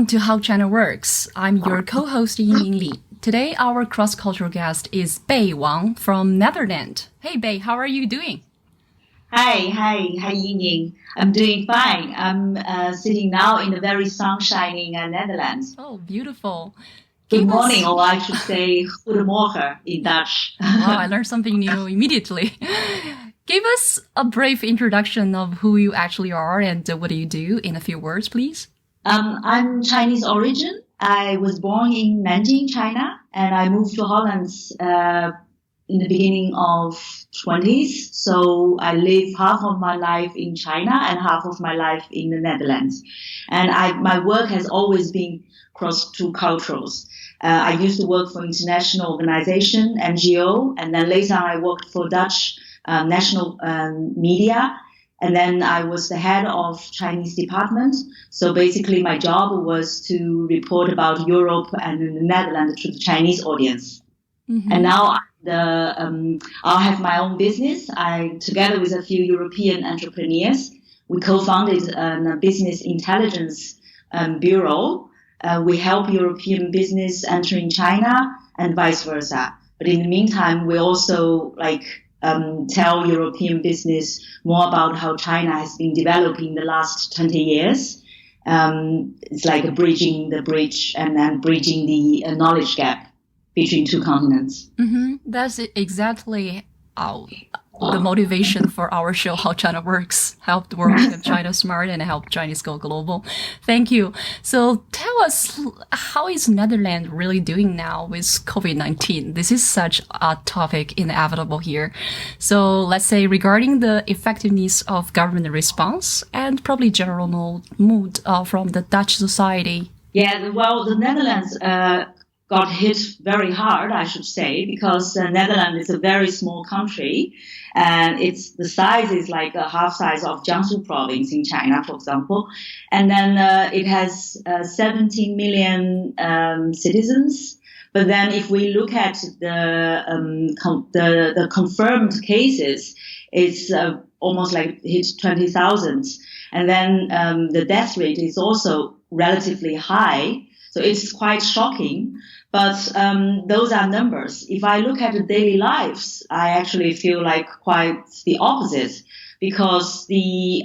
to How China Works. I'm your co-host Yiming Li. Today, our cross-cultural guest is BEI Wang from Netherlands. Hey, BEI, how are you doing? Hi, Ying. I'm doing fine. I'm sitting now in the very sunshining Netherlands. Oh, beautiful. Good morning, or I should say, goedemorgen in Dutch. Wow, I learned something new immediately. Give us a brief introduction of who you actually are and what do you do in a few words, please. I'm Chinese origin. I was born in Nanjing, China, and I moved to Holland in the beginning of 20s. So I live half of my life in China and half of my life in the Netherlands. And my work has always been cross two cultures. I used to work for international organization, NGO, and then later I worked for Dutch national media. And then I was the head of Chinese department. So basically my job was to report about Europe and the Netherlands to the Chinese audience. Mm-hmm. And now I'll have my own business. Together with a few European entrepreneurs, we co-founded a business intelligence bureau. We help European business entering China and vice versa. But in the meantime, we also tell European business more about how China has been developing the last 20 years. It's like bridging the bridge and then bridging the knowledge gap between two continents. Mm-hmm. That's exactly the motivation for our show, How China Works. Help the world make China smart and help Chinese go global. Thank you. So tell us, how is Netherlands really doing now with COVID-19? This is such a topic inevitable here. So let's say regarding the effectiveness of government response and probably general mood from the Dutch society. Yeah, well, the Netherlands got hit very hard, I should say, because Netherlands is a very small country, and the size is like a half size of Jiangsu province in China, for example, and then it has 17 million citizens. But then, if we look at the confirmed cases, it's almost like hit 20,000, and then the death rate is also relatively high. So it's quite shocking, but those are numbers. If I look at the daily lives, I actually feel like quite the opposite, because the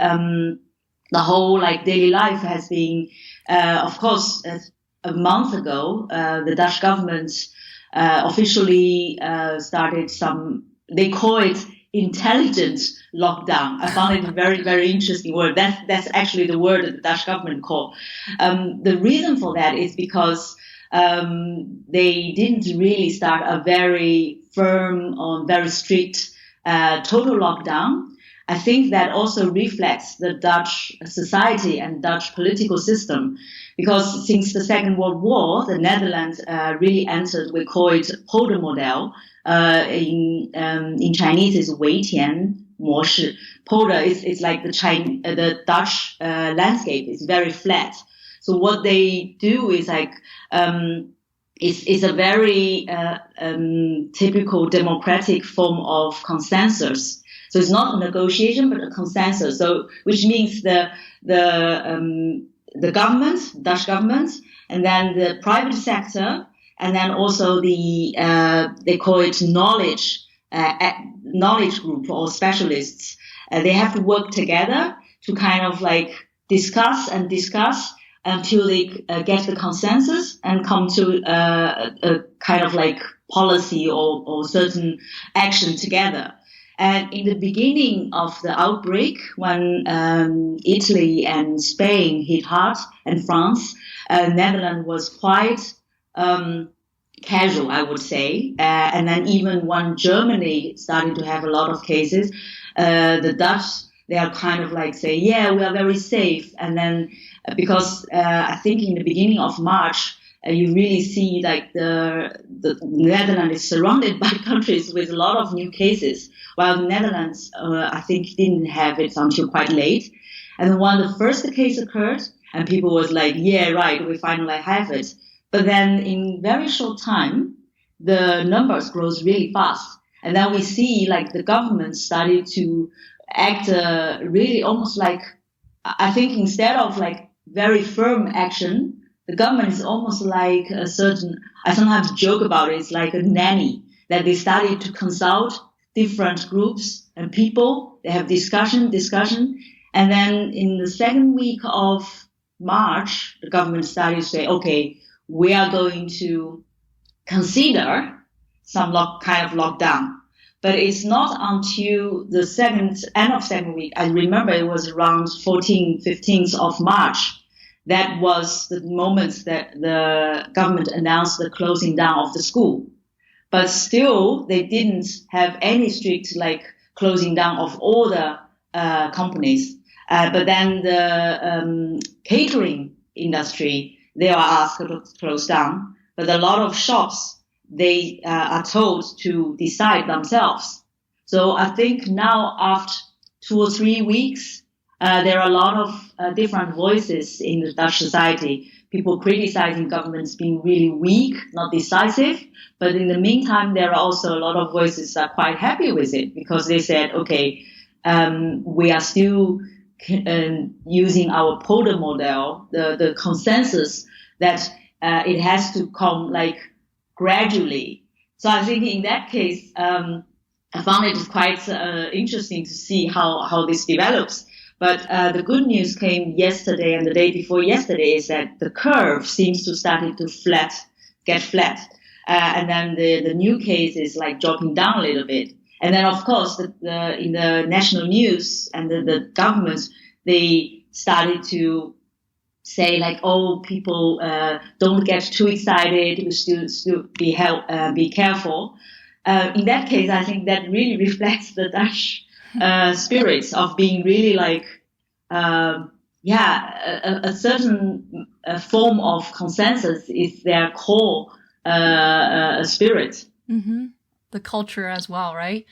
whole daily life has been, of course, a month ago, the Dutch government officially started they call it intelligent lockdown. I found it a very, very interesting word. That's actually the word that the Dutch government called. The reason for that is because they didn't really start a very firm or very strict total lockdown. I think that also reflects the Dutch society and Dutch political system, because since the Second World War, the Netherlands really entered, we call it polder model. In Chinese is 围田模式. Polder is like the Dutch landscape is very flat. So what they do is it's a very typical democratic form of consensus. So it's not a negotiation, but a consensus. So which means the government, Dutch government, and then the private sector, and then also they call it knowledge group or specialists. They have to work together to kind of discuss until they get the consensus and come to a kind of policy or certain action together. And in the beginning of the outbreak, when Italy and Spain hit hard, and France, Netherlands was quite casual, I would say. And then even when Germany started to have a lot of cases, the Dutch, they are kind of say, yeah, we are very safe. And then because I think in the beginning of March, you really see the Netherlands is surrounded by countries with a lot of new cases, while the Netherlands, I think, didn't have it until quite late. And then when the first case occurred, and people was like, yeah, right, we finally have it. But then in very short time, the numbers grows really fast. And then we see the government started to act really almost I think instead of very firm action, the government is almost like a certain, I sometimes joke about it, it's like a nanny, that they started to consult different groups and people. They have discussion. And then in the second week of March, the government started to say, okay, we are going to consider some kind of lockdown. But it's not until the end of second week, I remember it was around 14th, 15th of March, that was the moment that the government announced the closing down of the school. But still, they didn't have any strict closing down of all the companies. But then the catering industry, they are asked to close down. But a lot of shops, they are told to decide themselves. So I think now after 2 or 3 weeks, there are a lot of different voices in the Dutch society. People criticizing governments being really weak, not decisive. But in the meantime, there are also a lot of voices that are quite happy with it because they said, okay, we are still using our Polder model, the consensus that it has to come gradually. So I think in that case, I found it quite interesting to see how this develops. But the good news came yesterday and the day before yesterday is that the curve seems to starting to get flat. And then the new case is dropping down a little bit. And then, of course, in the national news and the government, they started to say oh, people don't get too excited. We still be careful. In that case, I think that really reflects the Dutch spirits of being really a certain form of consensus is their core spirit. Mm-hmm. The culture as well, right?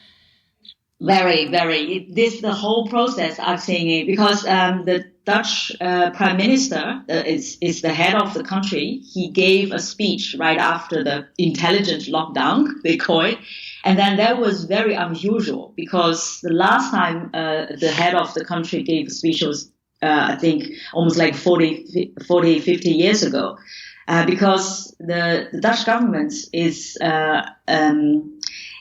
Very, very. The whole process, I'm saying it because the Dutch prime minister is the head of the country. He gave a speech right after the intelligent lockdown, they call it. And then that was very unusual because the last time the head of the country gave a speech was, I think, almost 50 years ago. Because the Dutch government is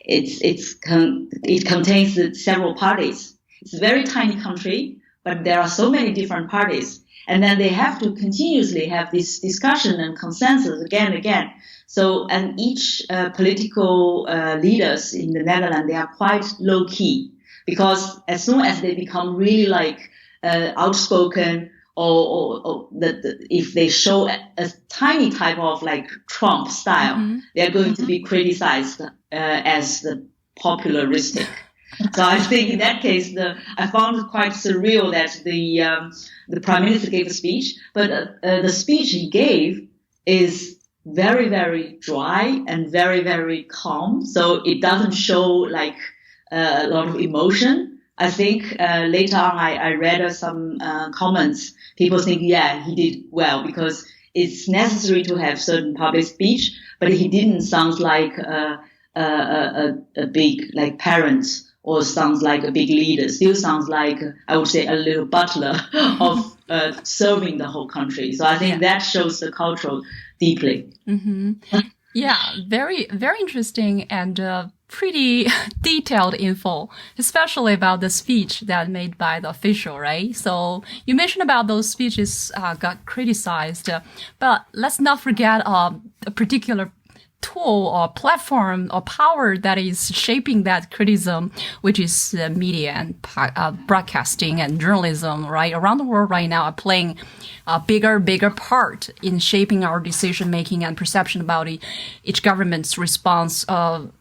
it contains several parties. It's a very tiny country, but there are so many different parties. And then they have to continuously have this discussion and consensus again and again. So, and each political leaders in the Netherlands, they are quite low key because as soon as they become really outspoken or if they show a tiny type of Trump style, mm-hmm. they are going to be criticized as the popularistic. So I think in that case, I found it quite surreal that the prime minister gave a speech, but the speech he gave is very, very dry and very, very calm. So it doesn't show a lot of emotion. I think later on I read some comments. People think, yeah, he did well because it's necessary to have certain public speech, but he didn't sound like a big parent or sounds like a big leader. Still sounds like, I would say, a little butler of serving the whole country. So I think that shows the culture deeply. Mm-hmm. Yeah, very, very interesting and pretty detailed info, especially about the speech that made by the official, right? So you mentioned about those speeches got criticized, but let's not forget a particular tool or platform or power that is shaping that criticism, which is media and broadcasting and journalism, right? Around the world right now are playing a bigger part in shaping our decision making and perception about each government's response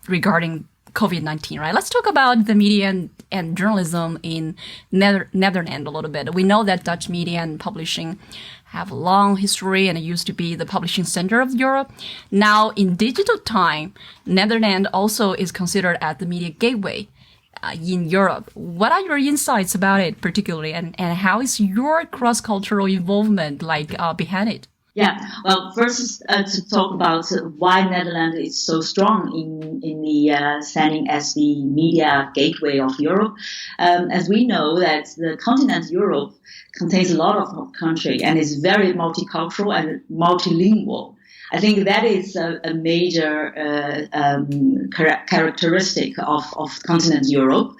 regarding COVID-19, right? Let's talk about the media and journalism in Netherlands a little bit. We know that Dutch media and publishing have a long history and it used to be the publishing center of Europe. Now, in digital time, Netherlands also is considered as the media gateway in Europe. What are your insights about it particularly, and how is your cross-cultural involvement behind it? Yeah, well, first to talk about why Netherlands is so strong in the standing as the media gateway of Europe. As we know that the continent Europe contains a lot of country and is very multicultural and multilingual. I think that is a major characteristic of continent Europe.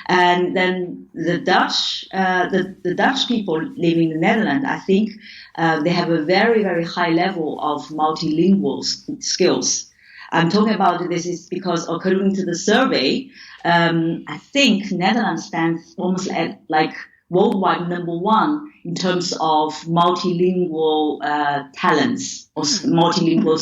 And then the Dutch people living in the Netherlands, I think they have a very, very high level of multilingual skills. I'm talking about this is because according to the survey, I think Netherlands stands almost at like worldwide number one in terms of multilingual talents or multilingual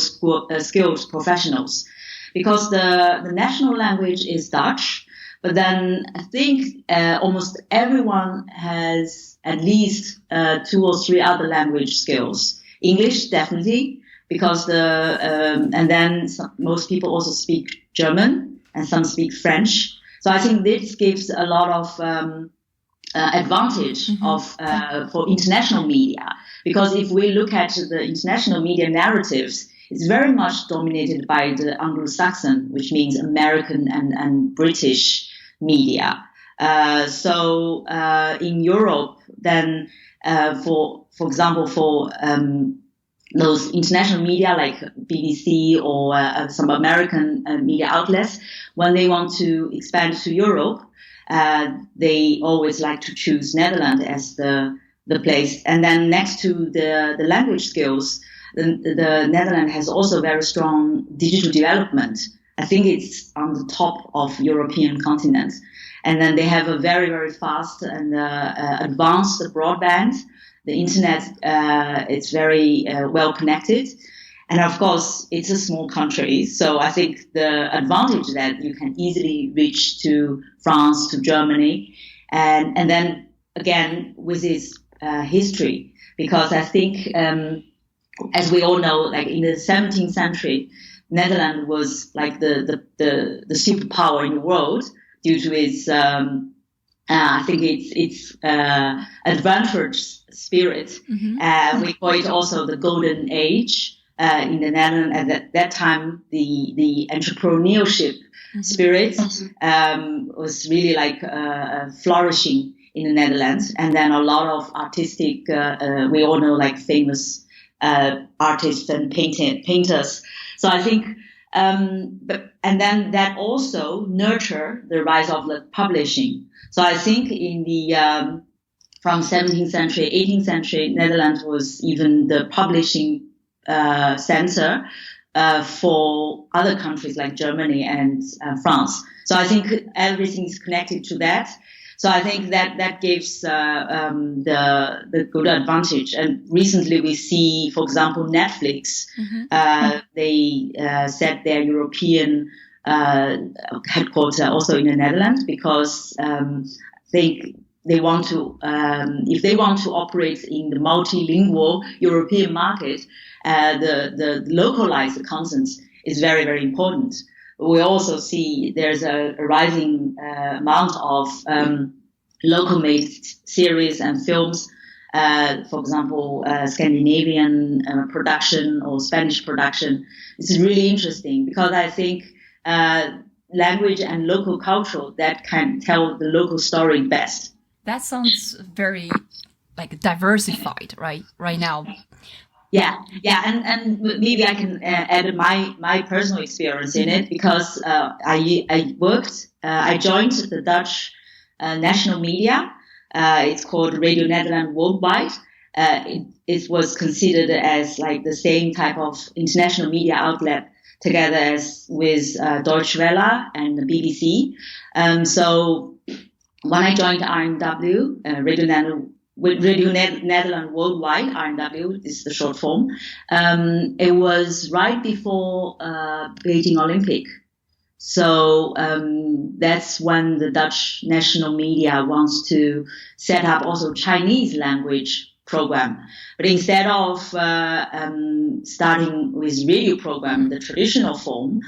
skilled professionals, because the national language is Dutch, but then I think almost everyone has at least two or three other language skills. English definitely, because and then most people also speak German and some speak French. So I think this gives a lot of advantage for international media, because if we look at the international media narratives, it's very much dominated by the Anglo-Saxon, which means American and British media. So in Europe, then for example, for those international media like BBC or some American media outlets, when they want to expand to Europe, they always like to choose Netherlands as the place. And then next to the language skills, the Netherlands has also very strong digital development. I think it's on the top of European continent. And then they have a very, very fast and advanced broadband. The internet, it's very well connected. And of course, it's a small country. So I think the advantage that you can easily reach to France, to Germany. And then again, with its history, because I think, as we all know, like in the 17th century, Netherlands was like the superpower in the world due to its, I think its adventurous spirit. We call it also the golden age in the Netherlands. At that time, the entrepreneurship spirit was really like flourishing in the Netherlands. And then a lot of artistic, we all know like famous artists and painters. So I think, and then that also nurture the rise of the publishing. So I think in the from 17th century, 18th century, Netherlands was even the publishing center for other countries like Germany and France. So I think everything is connected to that. So I think that gives the good advantage. And recently we see, for example, Netflix. They set their European headquarters also in the Netherlands, because I think they want to, if they want to operate in the multilingual European market, the localized content is very, very important. We also see there's a rising amount of local-made series and films, for example, Scandinavian production or Spanish production. It's really interesting because I think language and local culture that can tell the local story best. That sounds very like diversified, right now. Yeah, and maybe I can add my personal experience in it, because I joined the Dutch national media. It's called Radio Netherlands Worldwide. It was considered as like the same type of international media outlet together as with Deutsche Welle and the BBC. So when I joined RNW, Radio Netherlands Worldwide, RNW is the short form. It was right before Beijing Olympic. So that's when the Dutch national media wants to set up also Chinese language program. But instead of starting with radio program, the traditional form,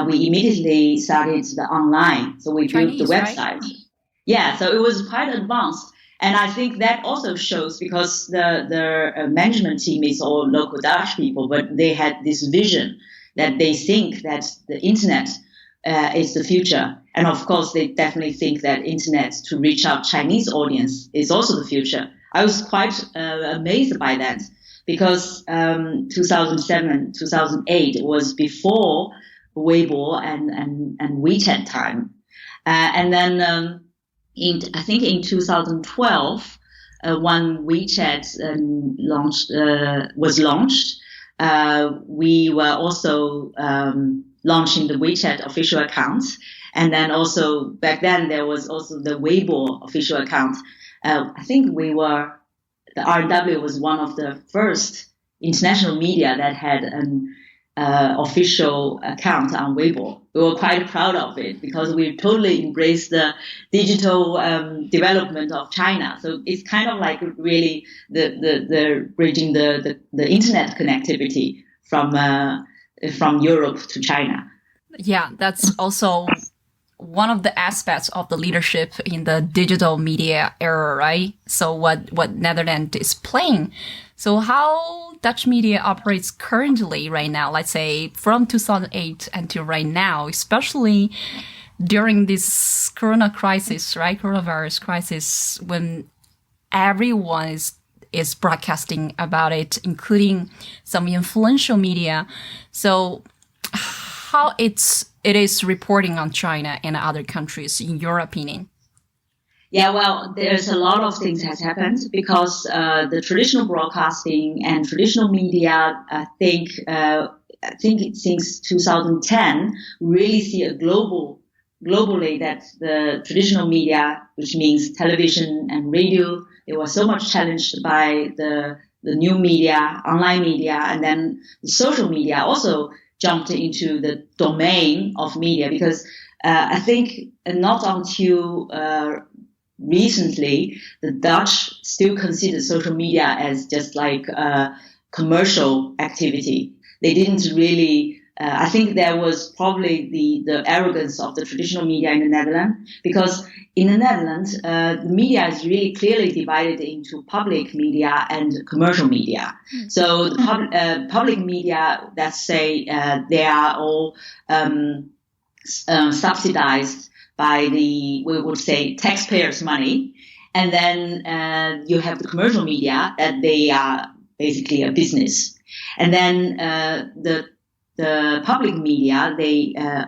we immediately started the online. So we built the website. Right? Yeah, so it was quite advanced. And I think that also shows because the management team is all local Dutch people, but they had this vision that they think that the internet is the future. And of course, they definitely think that internet to reach out Chinese audience is also the future. I was quite amazed by that because 2007, 2008 was before Weibo and WeChat time. And then I think in 2012, when WeChat was launched, we were also launching the WeChat official account. And then also back then there was also the Weibo official account. I think the RW was one of the first international media that had an official account on Weibo. We were quite proud of it because we totally embraced the digital development of China. So it's kind of like really the bridging the internet connectivity from Europe to China. Yeah, that's also one of the aspects of the leadership in the digital media era, right? So what Netherlands is playing. So how Dutch media operates currently right now, let's say from 2008 until right now, especially during this coronavirus crisis, when everyone is broadcasting about it, including some influential media. So how it is reporting on China and other countries, in your opinion? Yeah, well, there's a lot of things has happened because the traditional broadcasting and traditional media, I think since 2010 really see a globally that the traditional media, which means television and radio, they were so much challenged by the new media, online media, and then the social media also jumped into the domain of media because I think not until recently, the Dutch still consider social media as just like a commercial activity. They didn't really, I think there was probably the arrogance of the traditional media in the Netherlands, because in the Netherlands, the media is really clearly divided into public media and commercial media. So the public media, let's say, they are all subsidized by we would say, taxpayers' money. And then you have the commercial media that they are basically a business. And then the public media,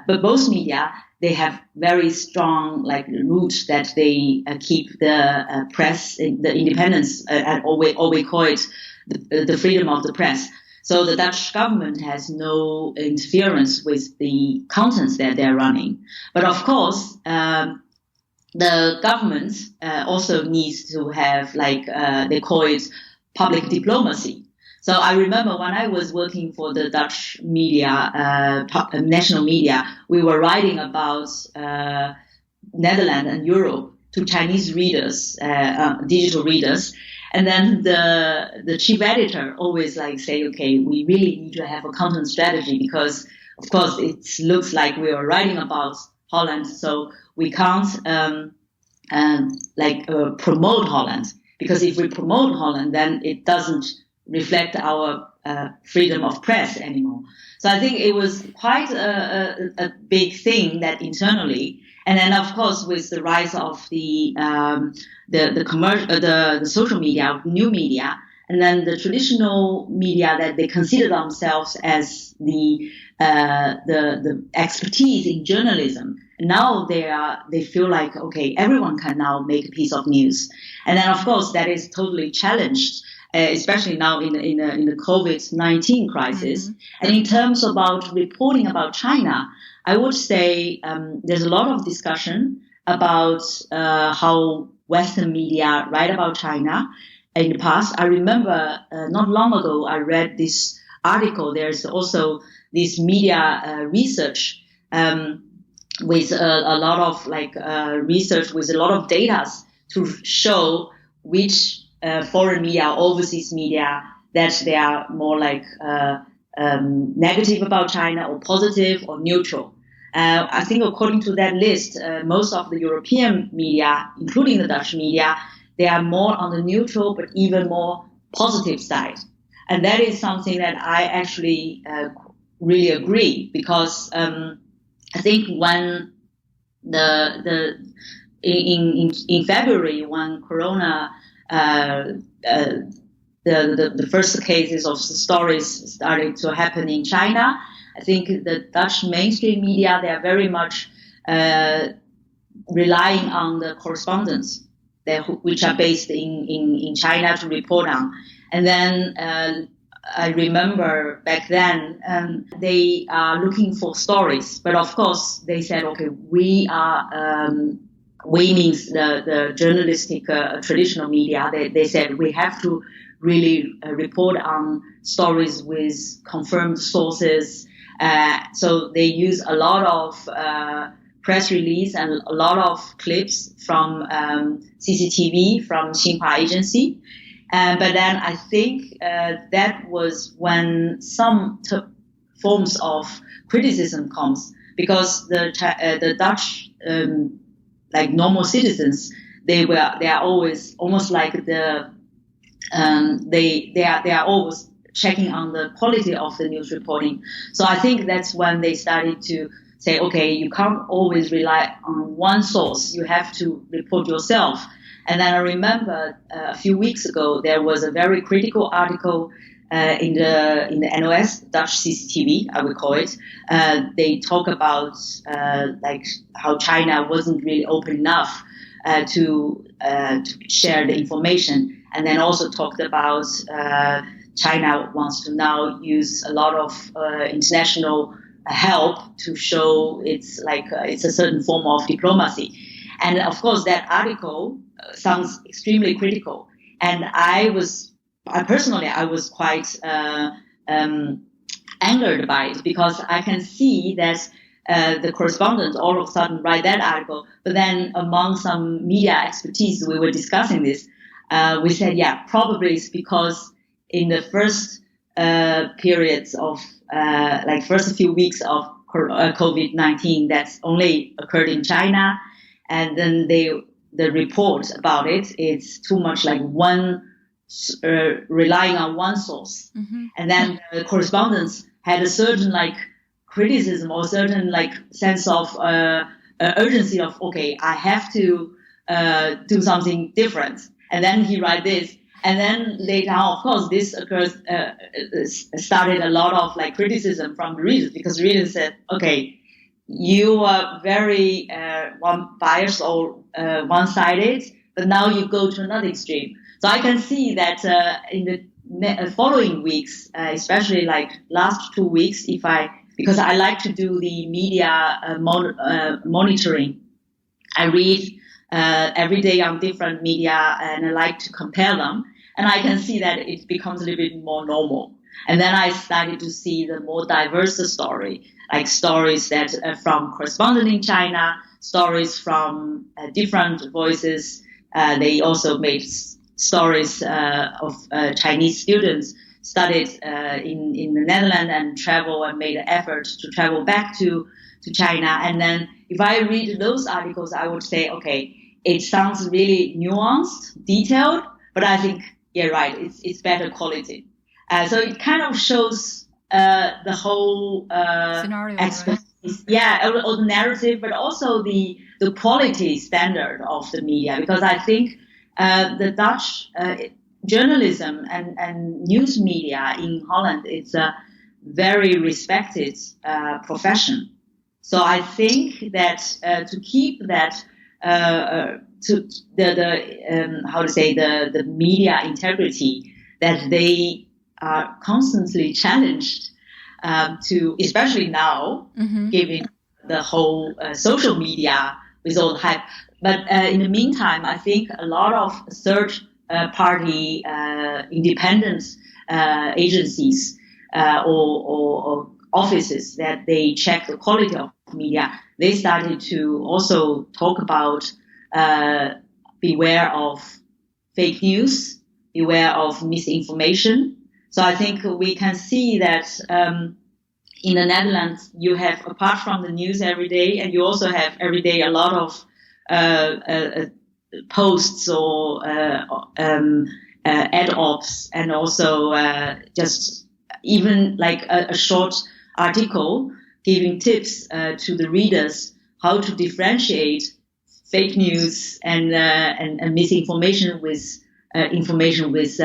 but both media, they have very strong like roots that they keep the press, the independence, or we call it the freedom of the press. So the Dutch government has no interference with the contents that they're running. But of course, the government also needs to have they call it public diplomacy. So I remember when I was working for the Dutch media, national media, we were writing about Netherlands and Europe to Chinese readers, digital readers. And then the chief editor always say, okay, we really need to have a content strategy because, of course, it looks like we are writing about Holland, so we can't promote Holland, because if we promote Holland, then it doesn't reflect our freedom of press anymore. So I think it was quite a big thing that internally. And then, of course, with the rise of the social media, new media, and then the traditional media that they consider themselves as the expertise in journalism. Now they feel like, okay, everyone can now make a piece of news, and then of course that is totally challenged, especially now in the COVID-19 crisis. Mm-hmm. And in terms about reporting about China, I would say there's a lot of discussion about how Western media write about China in the past. I remember not long ago I read this article. There's also this media research with a lot of research with a lot of data to show which foreign media, overseas media, that they are more negative about China or positive or neutral. I think according to that list, most of the European media, including the Dutch media, they are more on the neutral but even more positive side. And that is something that I actually really agree, because I think when in February, when Corona, the first cases of the stories started to happen in China, I think the Dutch mainstream media, they are very much relying on the correspondents which are based in China to report on. And then I remember back then they are looking for stories, but of course they said, okay, we means the journalistic traditional media. They said we have to really report on stories with confirmed sources. So they use a lot of press release and a lot of clips from CCTV, from Xinhua Agency. But then I think that was when some forms of criticism comes, because the Dutch like normal citizens, they are always almost like they are always checking on the quality of the news reporting. So I think that's when they started to say, okay, you can't always rely on one source. You have to report yourself. And then I remember a few weeks ago there was a very critical article in the NOS, Dutch CCTV, I would call it. They talk about like how China wasn't really open enough to share the information, and then also talked about China wants to now use a lot of international help to show it's a certain form of diplomacy. And of course that article sounds extremely critical, and I personally was quite angered by it, because I can see that the correspondent all of a sudden write that article, but then among some media expertise we were discussing this, we said, yeah, probably it's because in the first periods of first few weeks of COVID-19 that's only occurred in China, and then the report about it is too much like one relying on one source. Mm-hmm. And then the correspondents had a certain criticism or certain sense of urgency of, okay, I have to do something different. And then he write this. And then later on, of course, this occurs, started a lot of criticism from the readers, because readers said, okay, you are very biased or one-sided, but now you go to another extreme. So I can see that in the following weeks, especially last 2 weeks, because I like to do the media monitoring. I read every day on different media, and I like to compare them. And I can see that it becomes a little bit more normal. And then I started to see the more diverse story, like stories that from correspondent in China, stories from different voices. They also made stories of Chinese students studied in the Netherlands and travel and made an effort to travel back to China. And then if I read those articles, I would say, okay, it sounds really nuanced, detailed, but I think, yeah, right, it's better quality. So it kind of shows the whole scenario, aspect, right? Yeah, or the narrative, but also the quality standard of the media, because I think the Dutch journalism and news media in Holland, it's a very respected profession. So I think that to keep that to the media integrity, that they are constantly challenged to, especially now, mm-hmm. given the whole social media with all the hype. But in the meantime, I think a lot of third-party independent agencies or offices that they check the quality of media, they started to also talk about beware of fake news, beware of misinformation. So I think we can see that in the Netherlands, you have, apart from the news every day, and you also have every day a lot of posts or ad ops, and also just even like a short article giving tips to the readers how to differentiate fake news and misinformation with information with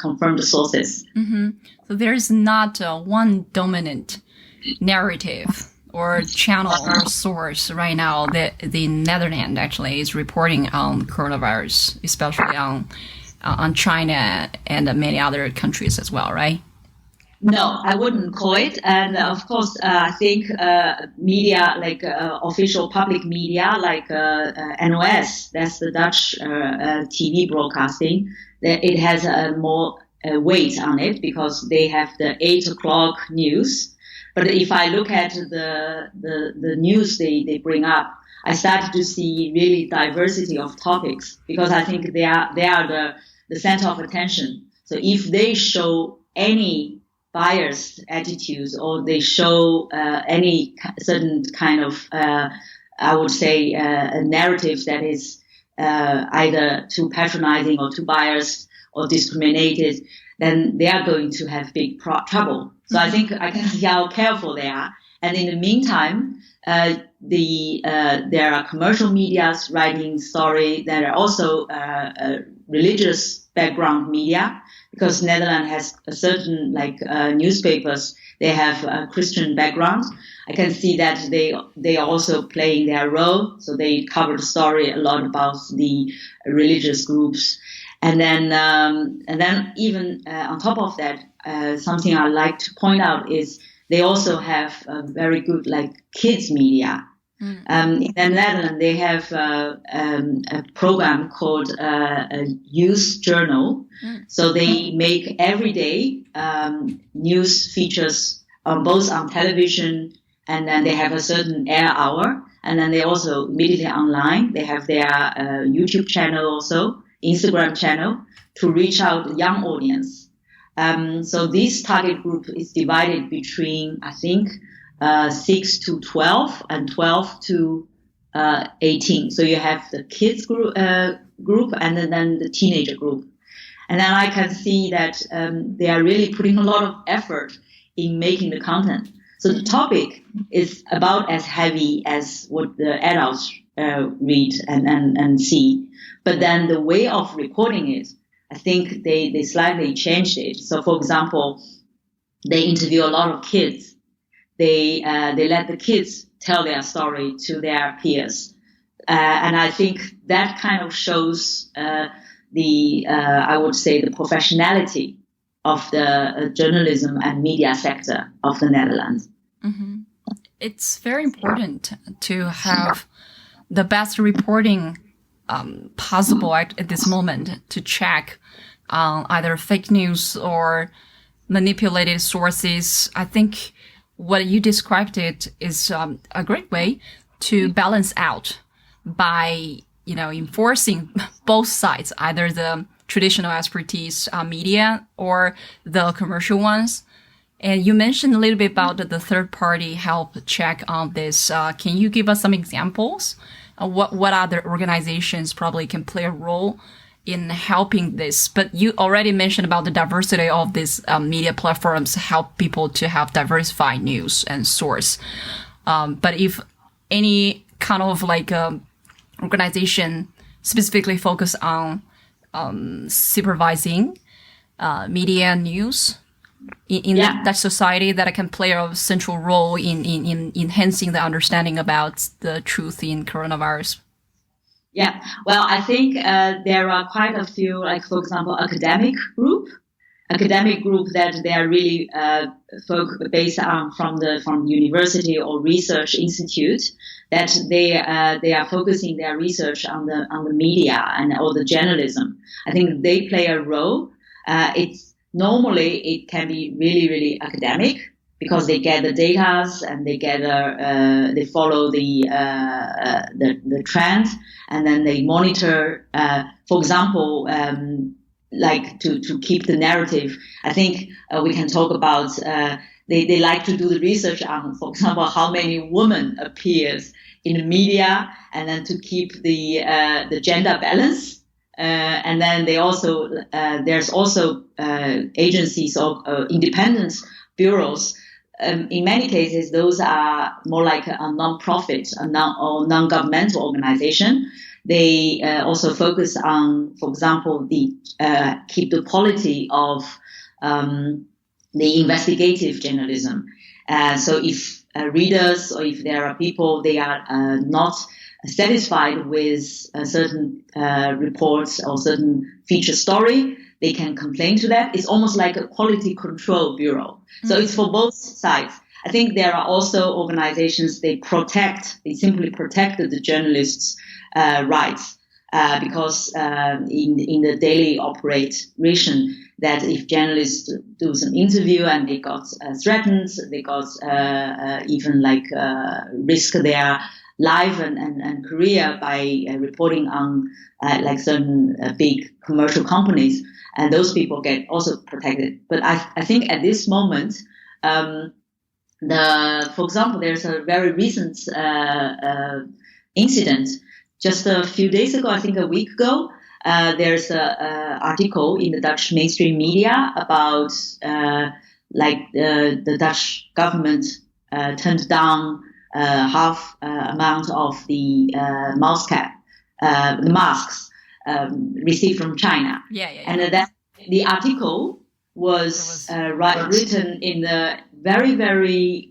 confirmed sources. Mm-hmm. So there's not one dominant narrative or channel or source right now that the Netherlands actually is reporting on coronavirus, especially on China and many other countries as well, right? No, I wouldn't call it. And of course, I think media, like official public media, like NOS, that's the Dutch TV broadcasting, it has more weight on it because they have the 8 o'clock news. But if I look at the news they bring up, I start to see really diversity of topics because I think they are the center of attention. So if they show any biased attitudes or they show any certain kind of, I would say, a narrative that is either too patronizing or too biased or discriminated, then they are going to have big trouble. So I think I can see how careful they are. And in the meantime, there are commercial medias writing story. There are also religious background media, because Netherlands has a certain newspapers. They have a Christian background. I can see that they are also playing their role. So they cover the story a lot about the religious groups. And then even on top of that, something I like to point out is they also have a very good kids media. In the Netherlands, they have a program called a Youth Journal. So they make every day news features both on television, and then they have a certain air hour, and then they also immediately online. They have their YouTube channel also, Instagram channel, to reach out young audience. So this target group is divided between, I think, 6 to 12 and 12 to 18. So you have the kids group and then the teenager group. And then I can see that they are really putting a lot of effort in making the content. So the topic is about as heavy as what the adults read and see. But then the way of reporting it, I think they slightly changed it. So for example, they interview a lot of kids. They let the kids tell their story to their peers. And I think that kind of shows I would say the professionality of the journalism and media sector of the Netherlands. Mm-hmm. It's very important to have the best reporting possible at this moment to check either fake news or manipulated sources. I think what you described it is a great way to balance out by enforcing both sides, either the traditional expertise media or the commercial ones. And you mentioned a little bit about the third party help check on this. Can you give us some examples? What other organizations probably can play a role in helping this? But you already mentioned about the diversity of these media platforms help people to have diversified news and source. But if any kind of organization specifically focus on supervising media news in that society, that can play a central role in enhancing the understanding about the truth in coronavirus. Yeah, well, I think there are quite a few, for example, academic group that they are really based on from university or research institute, that they are focusing their research on the media and all the journalism. I think they play a role. Normally it can be really, really academic because they gather data and they follow the trends, and then they monitor. For example, to keep the narrative. I think we can talk about they like to do the research on, for example, how many women appears in the media, and then to keep the gender balance. And then they also there's also agencies or independent bureaus. In many cases, those are more like a non-profit or non-governmental organization. They also focus on, for example, keep the quality of the investigative journalism. So if readers or if there are people, they are not satisfied with certain reports or certain feature story, they can complain to that. It's almost like a quality control bureau. So it's for both sides. I think there are also organizations, they simply protect the journalists' rights because in the daily operation, that if journalists do some interview and they got threatened, they got even risk their life and career by reporting on like certain big commercial companies, and those people get also protected. But I think at this moment, for example, there's a very recent incident. Just a few days ago, I think a week ago, there's an article in the Dutch mainstream media about the Dutch government turned down half amount of the the masks received from China. And that the article was written in a very, very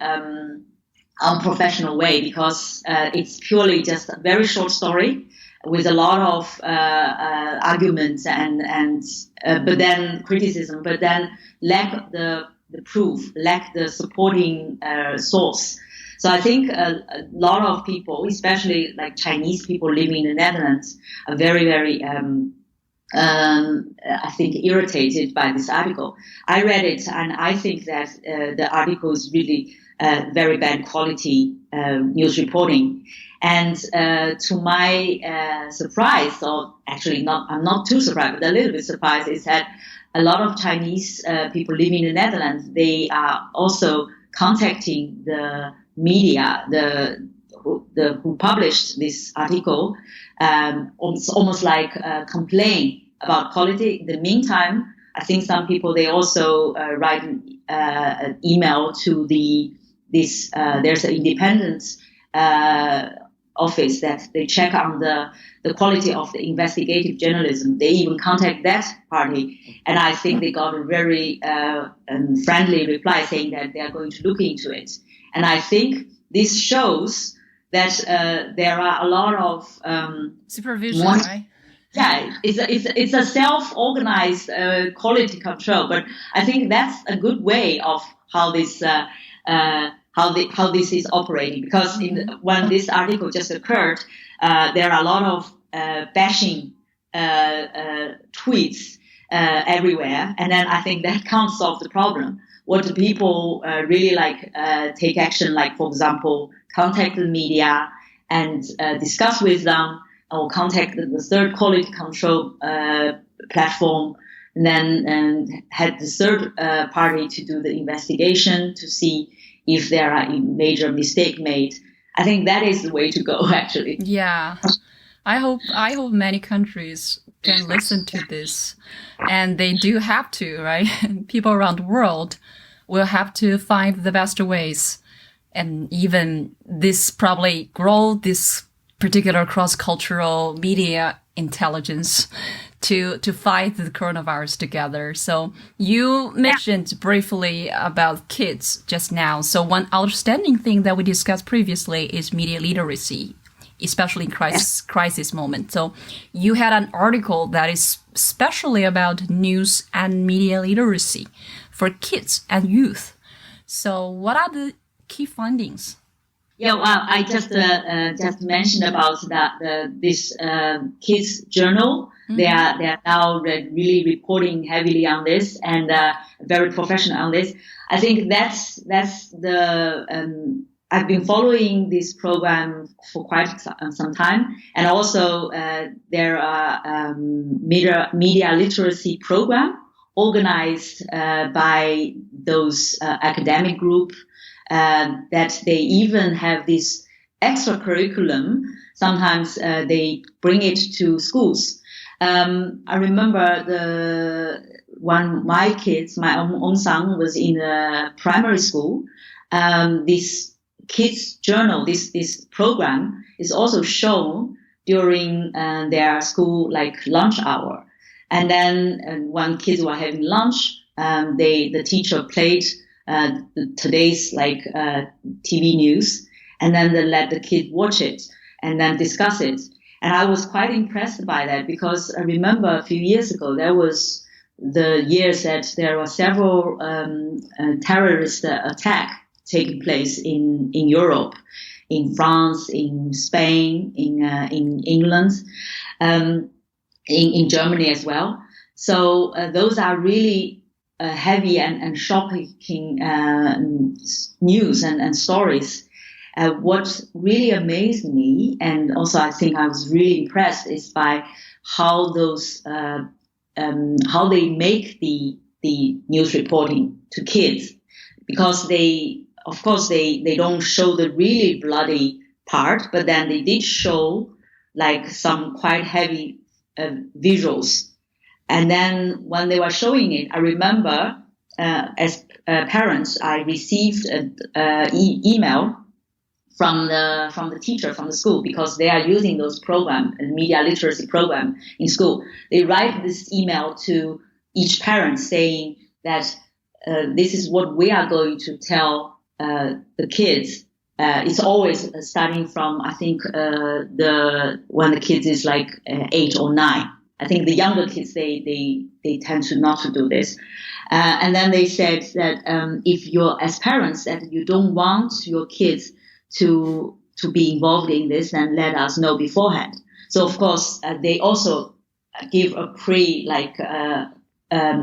unprofessional way, because it's purely just a very short story with a lot of arguments and but then criticism, but then lack the proof, lack the supporting source. So I think a lot of people, especially like Chinese people living in the Netherlands, are very, very, I think, irritated by this article. I read it, and I think that the article is really very bad quality news reporting. And to my surprise, or actually I'm not too surprised, but a little bit surprised, is that a lot of Chinese people living in the Netherlands, they are also contacting the media, who published this article, almost like complain about quality. In the meantime, I think some people, they also write an email to there's an independent office that they check on the quality of the investigative journalism. They even contact that party, and I think they got a very friendly reply saying that they are going to look into it. And I think this shows that there are a lot of supervision, right? Yeah, it's a self-organized quality control. But I think that's a good way of how this is operating. Because when this article just occurred, there are a lot of bashing tweets everywhere, and then I think that can't solve the problem. What do people really take action, like, for example, contact the media and discuss with them, or contact the third quality control platform, and then had the third party to do the investigation to see if there are major mistake made. I think that is the way to go, actually. Yeah. I hope many countries can listen to this, and they do have to, right? People around the world will have to find the best ways, and even this probably grow this particular cross-cultural media intelligence to fight the coronavirus together. So you mentioned briefly about kids just now. So one outstanding thing that we discussed previously is media literacy, especially in crisis moment. So you had an article that is especially about news and media literacy for kids and youth. So what are the key findings? Yeah, well, I just mentioned about this kids journal. Mm-hmm. They are now really reporting heavily on this, and very professional on this. I think that's the. I've been following this program for quite some time, and also there are media literacy program organized by those academic group, that they even have this extra curriculum. Sometimes they bring it to schools. I remember my own son was in a primary school. This kids journal, this program is also shown during their school like lunch hour. And then when kids were having lunch, the teacher played today's like TV news, and then they let the kid watch it and then discuss it. And I was quite impressed by that, because I remember a few years ago, there was the years that there were several terrorist attack taking place in Europe, in France, in Spain, in England, in Germany as well. So those are really heavy and shocking news and stories. What really amazed me, and also I think I was really impressed, is by how those how they make the news reporting to kids, because of course they don't show the really bloody part, but then they did show like some quite heavy visuals. And then when they were showing it, I remember as parents, I received an email from the teacher from the school, because they are using those program and media literacy program in school. They write this email to each parent saying that this is what we are going to tell the kids. It's always starting from, I think, when the kids is like 8 or 9. I think the younger kids, they tend to not to do this. And then they said that if you're, as parents, that you don't want your kids to be involved in this, then let us know beforehand. So of course, they also give a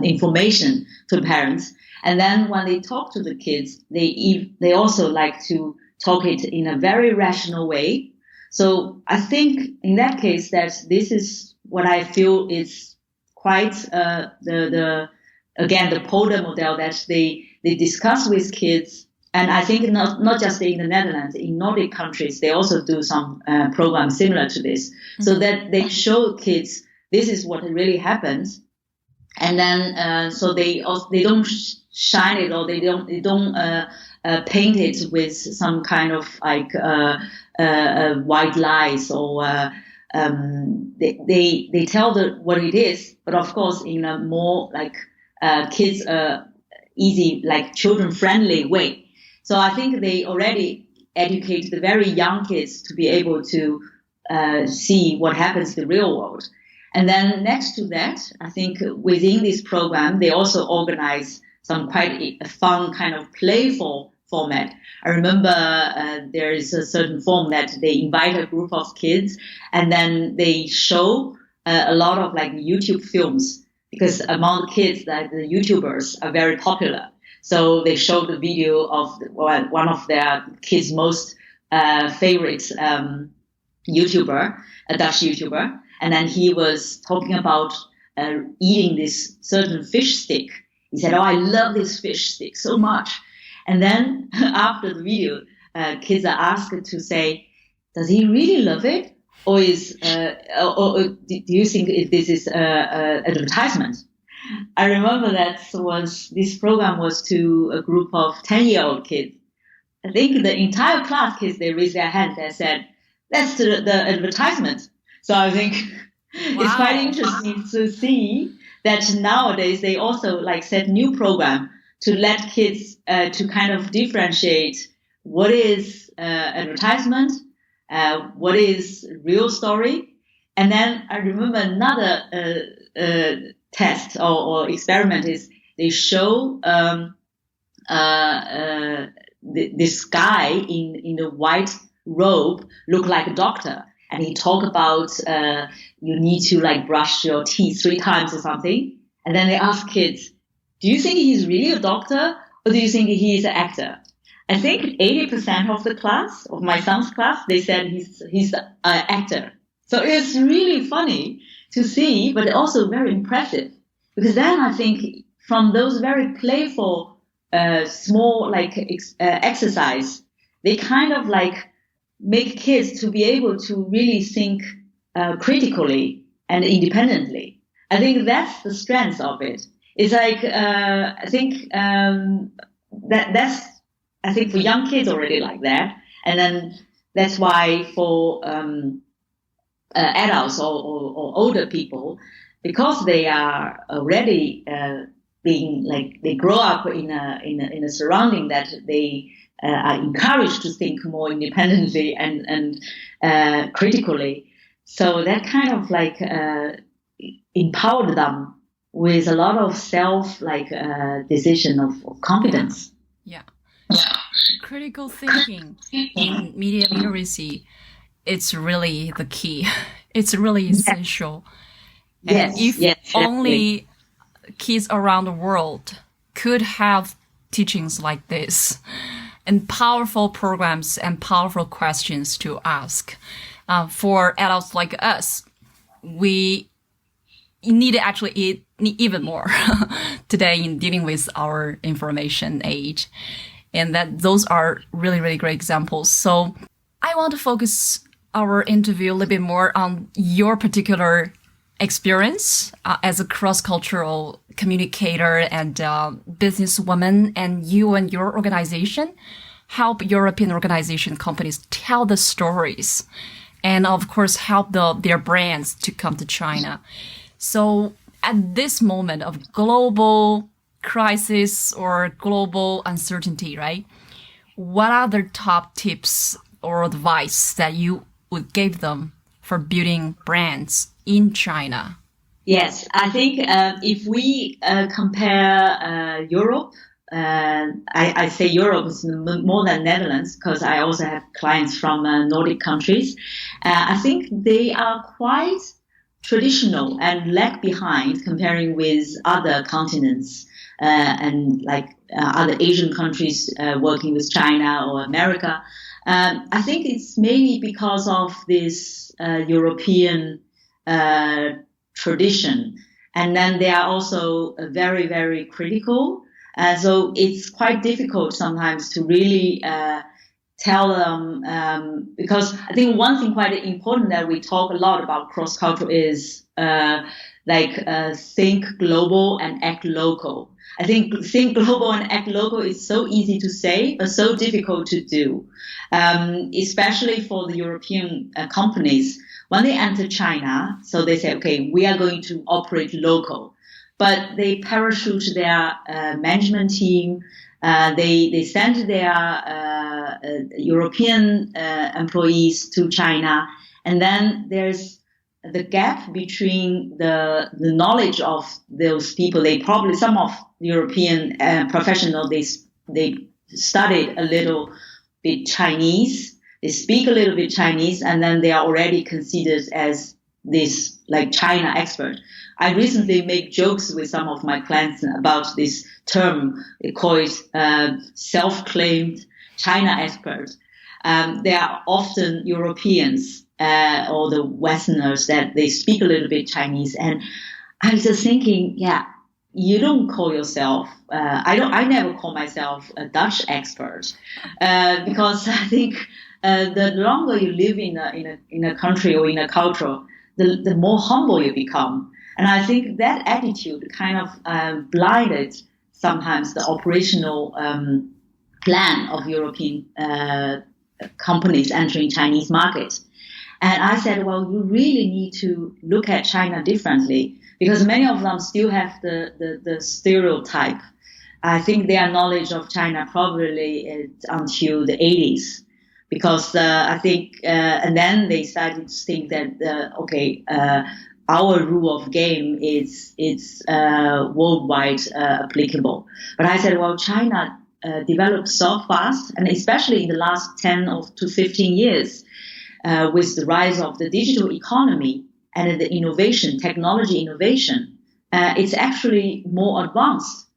information to the parents. And then when they talk to the kids, they also like to talk it in a very rational way. So I think in that case, that this is what I feel is quite the Polder model, that they discuss with kids. And I think not just in the Netherlands, in Nordic countries, they also do some programs similar to this, so that they show kids this is what really happens. And then so they don't shine it, or they don't paint it with some kind of like white lies, or they tell what it is, but of course in a more like kids easy, like children friendly way. So I think they already educate the very young kids to be able to see what happens in the real world. And then next to that, I think within this program, they also organize some quite fun kind of playful format. I remember there is a certain form that they invite a group of kids, and then they show a lot of like YouTube films, because among the kids, that the YouTubers are very popular. So they showed the video of one of their kids' most favorite YouTuber, a Dutch YouTuber, and then he was talking about eating this certain fish stick. He said, "Oh, I love this fish stick so much." And then after the video, kids are asked to say, "Does he really love it, or do you think this is advertisement?" I remember that this program was to a group of 10-year-old kids. I think the entire class kids, they raised their hands and said, "That's the advertisement." So I think it's quite interesting to see that nowadays they also like set new program to let kids to kind of differentiate what is advertisement, what is real story. And then I remember another test or experiment is they show this guy in a white robe look like a doctor, and he talk about you need to like brush your teeth 3 times or something. And then they ask kids, "Do you think he's really a doctor, or do you think he's an actor?" I think 80% of the class, of my son's class, they said he's an actor. So it's really funny to see, but also very impressive. Because then I think from those very playful small exercise, they kind of like make kids to be able to really think critically and independently. I think that's the strength of it. It's like I think that's I think for young kids already like that, and then that's why for adults or older people, because they are already being like they grow up in a surrounding that they are encouraged to think more independently and critically. So that kind of like empowered them with a lot of self decision of confidence. Yeah. Critical thinking in media literacy, it's really the key. It's really essential. And if only kids around the world could have teachings like this and powerful programs and powerful questions to ask. For adults like us, we need to actually eat even more today in dealing with our information age. And that those are really, really great examples. So I want to focus our interview a little bit more on your particular experience as a cross-cultural communicator and businesswoman, and you and your organization help European organization companies tell the stories and, of course, help their brands to come to China. So at this moment of global crisis or global uncertainty, right? What are the top tips or advice that you would give them for building brands in China? Yes, I think if we compare Europe, I say Europe is more than Netherlands because I also have clients from Nordic countries. I think they are quite traditional and lag behind comparing with other continents and like other Asian countries working with China or America. I think it's mainly because of this European tradition. And then they are also very, very critical. So it's quite difficult sometimes to really tell them, because I think one thing quite important that we talk a lot about cross-cultural is think global and act local. I think global and act local is so easy to say, but so difficult to do, especially for the European companies. When they enter China, so they say, okay, we are going to operate local, but they parachute their management team. They send their European employees to China, and then there's the gap between the knowledge of those people. They probably, some of European professionals, they studied a little bit Chinese, they speak a little bit Chinese, and then they are already considered as this like China expert. I recently make jokes with some of my clients about this term. They call it self-claimed China expert. They are often Europeans or the Westerners that they speak a little bit Chinese. And I was just thinking, yeah, you don't call yourself. I never call myself a Dutch expert because I think the longer you live in a country or in a culture, the more humble you become. And I think that attitude kind of blinded sometimes the operational plan of European companies entering Chinese market. And I said, well, you really need to look at China differently because many of them still have the stereotype. I think their knowledge of China probably is until the 80s. Because I think, and then they started to think that, our rule of game is worldwide applicable. But I said, well, China developed so fast, and especially in the last 10 to 15 years, with the rise of the digital economy and the innovation, technology innovation, it's actually more advanced.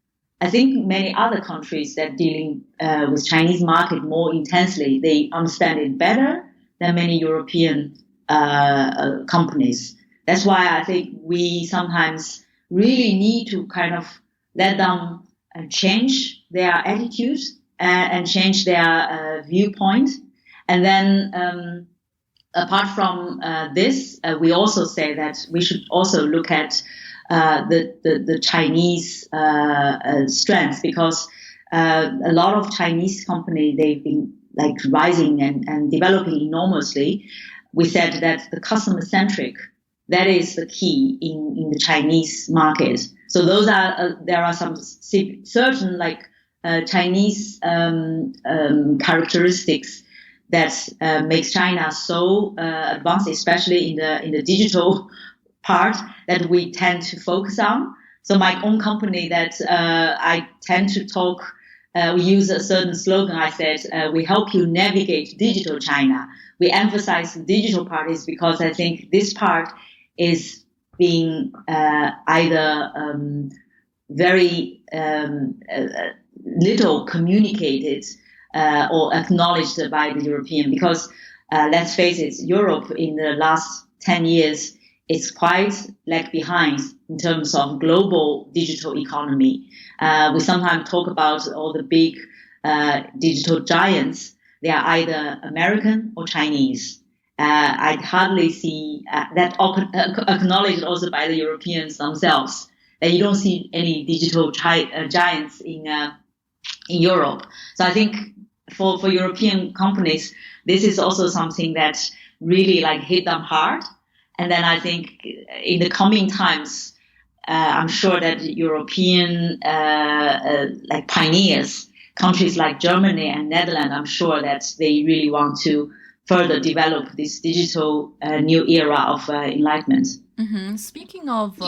I think many other countries that dealing with Chinese market more intensely, they understand it better than many European companies. That's why I think we sometimes really need to kind of let them change their attitude and change their viewpoint. And then apart from this, we also say that we should also look at the Chinese strengths, because a lot of Chinese companies, they've been like rising and developing enormously. We said that the customer centric, that is the key in the Chinese market. So those are there are some certain like Chinese characteristics that makes China so advanced, especially in the digital part, that we tend to focus on. So my own company, that I tend to talk. We use a certain slogan. I said, we help you navigate digital China. We emphasize the digital part is because I think this part is being either very little communicated or acknowledged by the European. Because let's face it, Europe in the last 10 years is quite lag behind in terms of global digital economy. We sometimes talk about all the big digital giants. They are either American or Chinese. I hardly see that acknowledged also by the Europeans themselves. That you don't see any digital giants in Europe. So I think for European companies, this is also something that really like hit them hard. And then I think in the coming times, I'm sure that European like pioneers, countries like Germany and Netherlands, I'm sure that they really want to further develop this digital new era of enlightenment. Mm-hmm. Speaking of,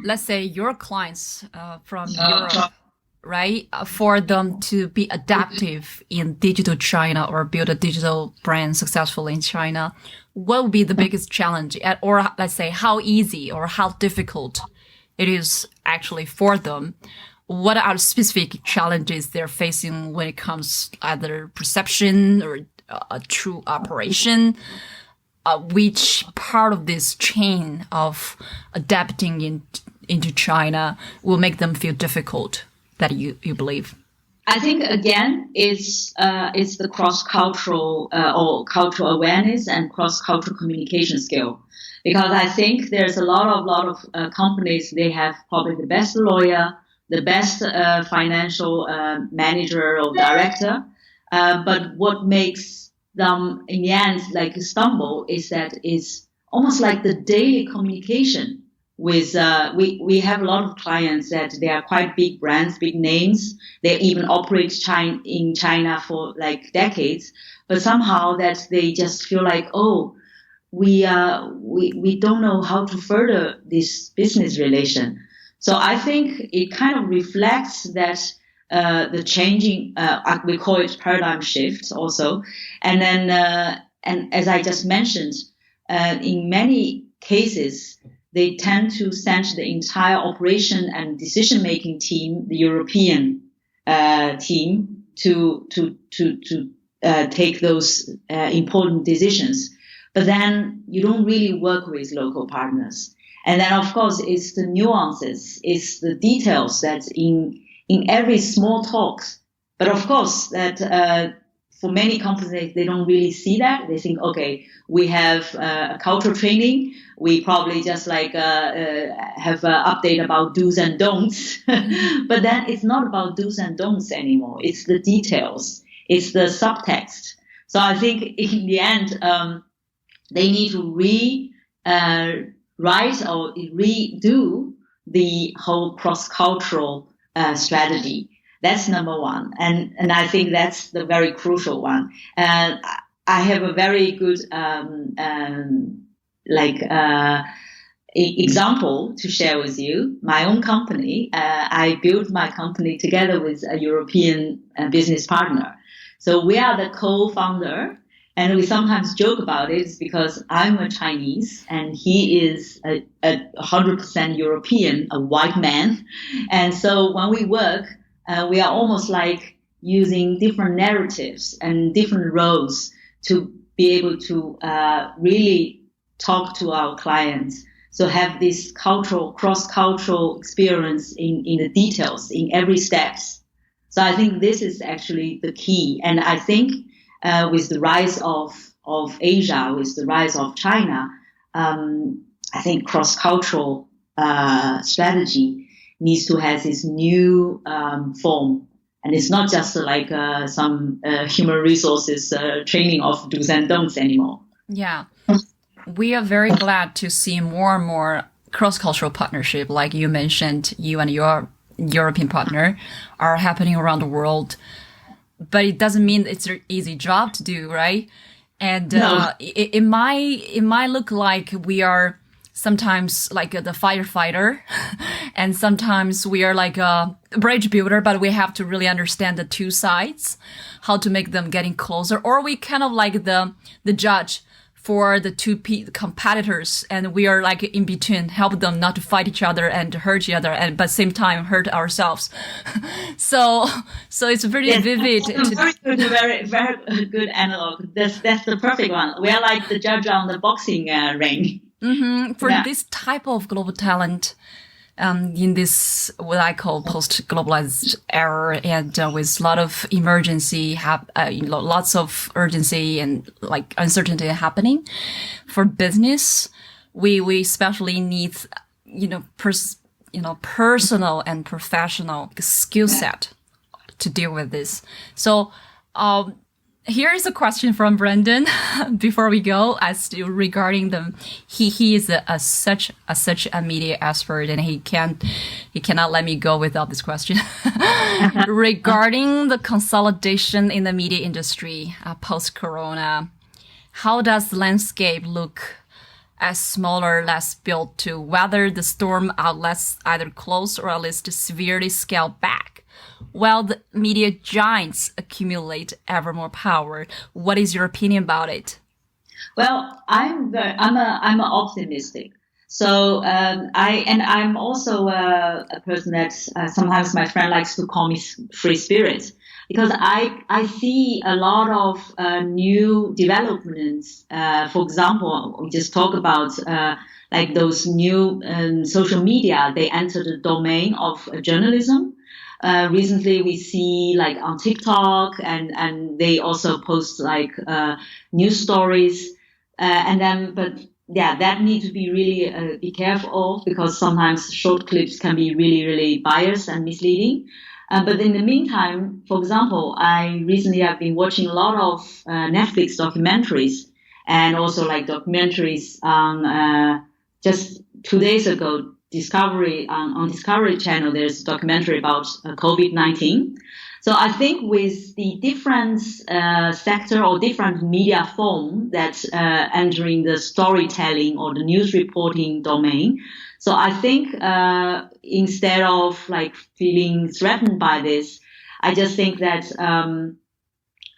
let's say your clients from Europe, right? For them to be adaptive in digital China or build a digital brand successfully in China, what would be the biggest challenge? Or let's say how easy or how difficult it is actually for them? What are the specific challenges they're facing when it comes to either perception or a true operation? Which part of this chain of adapting into China will make them feel difficult, that you believe? I think again, it's the cross-cultural or cultural awareness and cross-cultural communication skill, because I think there's a lot of companies, they have probably the best lawyer, the best financial manager or director, but what makes them in the end like stumble is that it's almost like the daily communication with we have a lot of clients that they are quite big brands, big names. They even operate in China for like decades, but somehow that they just feel like, oh, we don't know how to further this business relation. So I think it kind of reflects that the changing, we call it paradigm shifts also. And then, and as I just mentioned, in many cases, they tend to send the entire operation and decision-making team, the European team, to take those important decisions. But then you don't really work with local partners. And then, of course, it's the nuances, it's the details that in every small talk. But of course, that for many companies, they don't really see that. They think, okay, we have a cultural training. We probably just like have an update about do's and don'ts. But then it's not about do's and don'ts anymore. It's the details. It's the subtext. So I think in the end, they need to write or redo the whole cross-cultural strategy. That's number one. And I think that's the very crucial one. And I have a very good, example to share with you. My own company, I built my company together with a European business partner. So we are the co-founder. And we sometimes joke about it because I'm a Chinese and he is a 100% European, a white man. And so when we work, we are almost like using different narratives and different roles to be able to really talk to our clients So have this cross-cultural experience in the details, in every steps. So I think this is actually the key. And I think with the rise of Asia, with the rise of China, I think cross-cultural strategy needs to have this new form. And it's not just like some human resources training of do's and don'ts anymore. Yeah. We are very glad to see more and more cross-cultural partnership, like you mentioned, you and your European partner are happening around the world. But it doesn't mean it's an easy job to do, right? And No. it might look like we are sometimes like the firefighter, and sometimes we are like a bridge builder, but we have to really understand the two sides, how to make them getting closer. Or we kind of like the judge for the two competitors, and we are like in between, help them not to fight each other and to hurt each other, and but same time hurt ourselves. so it's very vivid. Very good analog. That's the perfect one. We are like the judge on the boxing ring. For this type of global talent, in this what I call post-globalized era, and with a lot of emergency, lots of urgency and like uncertainty happening for business, we especially need personal and professional skill set to deal with this. So here is a question from Brendan before we go, as to regarding them. He is such a media expert, and he cannot let me go without this question. Regarding the consolidation in the media industry post-corona, how does the landscape look as smaller, less built to weather the storm, outlets either close or at least severely scaled back, while the media giants accumulate ever more power? What is your opinion about it? Well, I'm optimistic. So I'm also a person that sometimes my friend likes to call me free spirit, because I see a lot of new developments. For example, we just talk about like those new social media. They enter the domain of journalism. Recently, we see like on TikTok, and they also post like news stories, that need to be really be careful of, because sometimes short clips can be really, really biased and misleading. But in the meantime, for example, I recently have been watching a lot of Netflix documentaries, and also like documentaries on just 2 days ago. Discovery on Discovery Channel, there's a documentary about COVID-19. So I think with the different sector or different media form that's entering the storytelling or the news reporting domain, so I think instead of like feeling threatened by this, I just think that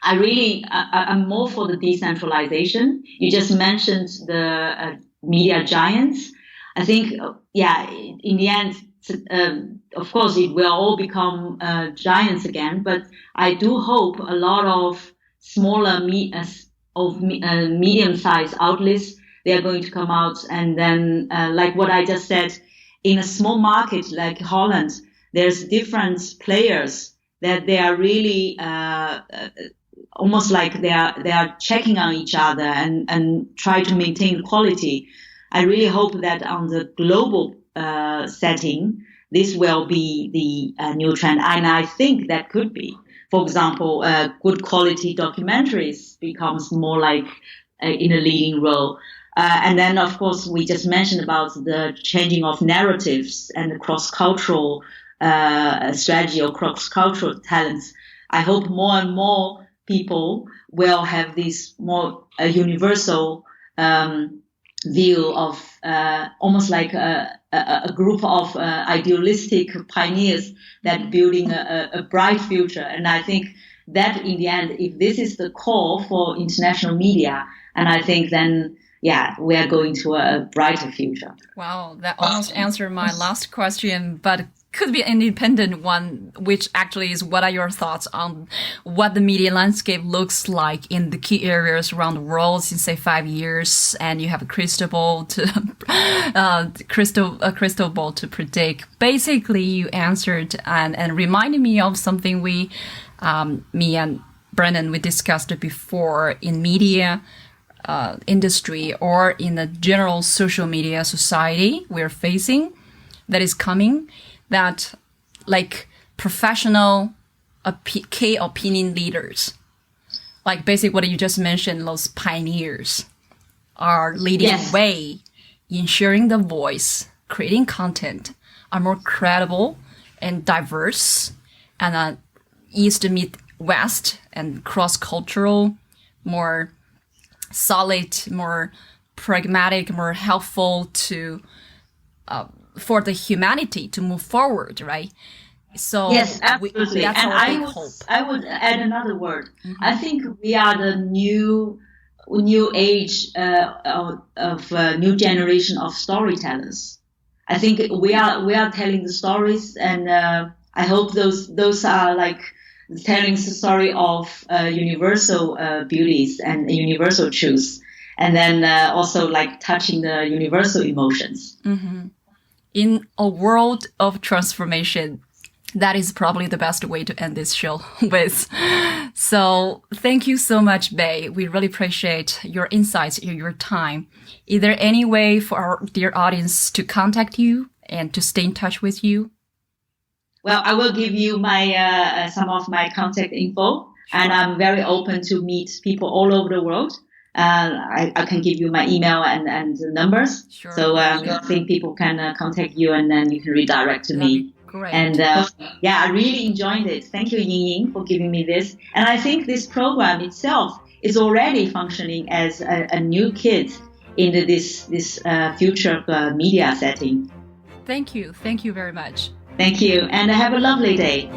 I'm more for the decentralization. You just mentioned the media giants. I think, in the end, of course, it will all become giants again. But I do hope a lot of smaller medium-sized outlets, they are going to come out, and then, like what I just said, in a small market like Holland, there's different players that they are really almost like they are checking on each other and try to maintain quality. I really hope that on the global setting, this will be the new trend. And I think that could be, for example, good quality documentaries becomes more like in a leading role. And then, of course, we just mentioned about the changing of narratives and the cross-cultural strategy or cross-cultural talents. I hope more and more people will have this more universal view of almost like a group of idealistic pioneers that building a bright future. And I think that in the end, if this is the core for international media, and I think then, we are going to a brighter future. Wow, that almost answered my last question, but could be an independent one, which actually is what are your thoughts on what the media landscape looks like in the key areas around the world in, say, 5 years, and you have a crystal ball to a crystal ball to predict. Basically, you answered and reminded me of something me and Brennan, we discussed before in media industry or in the general social media society we're facing that is coming, that like professional key opinion leaders, like basically what you just mentioned, those pioneers are leading the way in sharing the voice, creating content, are more credible and diverse, and East meet West and cross-cultural, more solid, more pragmatic, more helpful to for the humanity to move forward, right? So yes, absolutely. That's and our big hope. I would add another word. I think we are the new age of new generation of storytellers. I think we are telling the stories, and I hope those are like telling the story of universal beauties and universal truths, and then also like touching the universal emotions. In a world of transformation, that is probably the best way to end this show with. So thank you so much, Bei. We really appreciate your insights, your time. Is there any way for our dear audience to contact you and to stay in touch with you? Well, I will give you my some of my contact info, and I'm very open to meet people all over the world. I can give you my email and the numbers. Sure. So I think people can contact you, and then you can redirect to me. Great. And I really enjoyed it. Thank you, Ying, for giving me this. And I think this program itself is already functioning as a new kid in this future media setting. Thank you. Thank you very much. Thank you, and have a lovely day.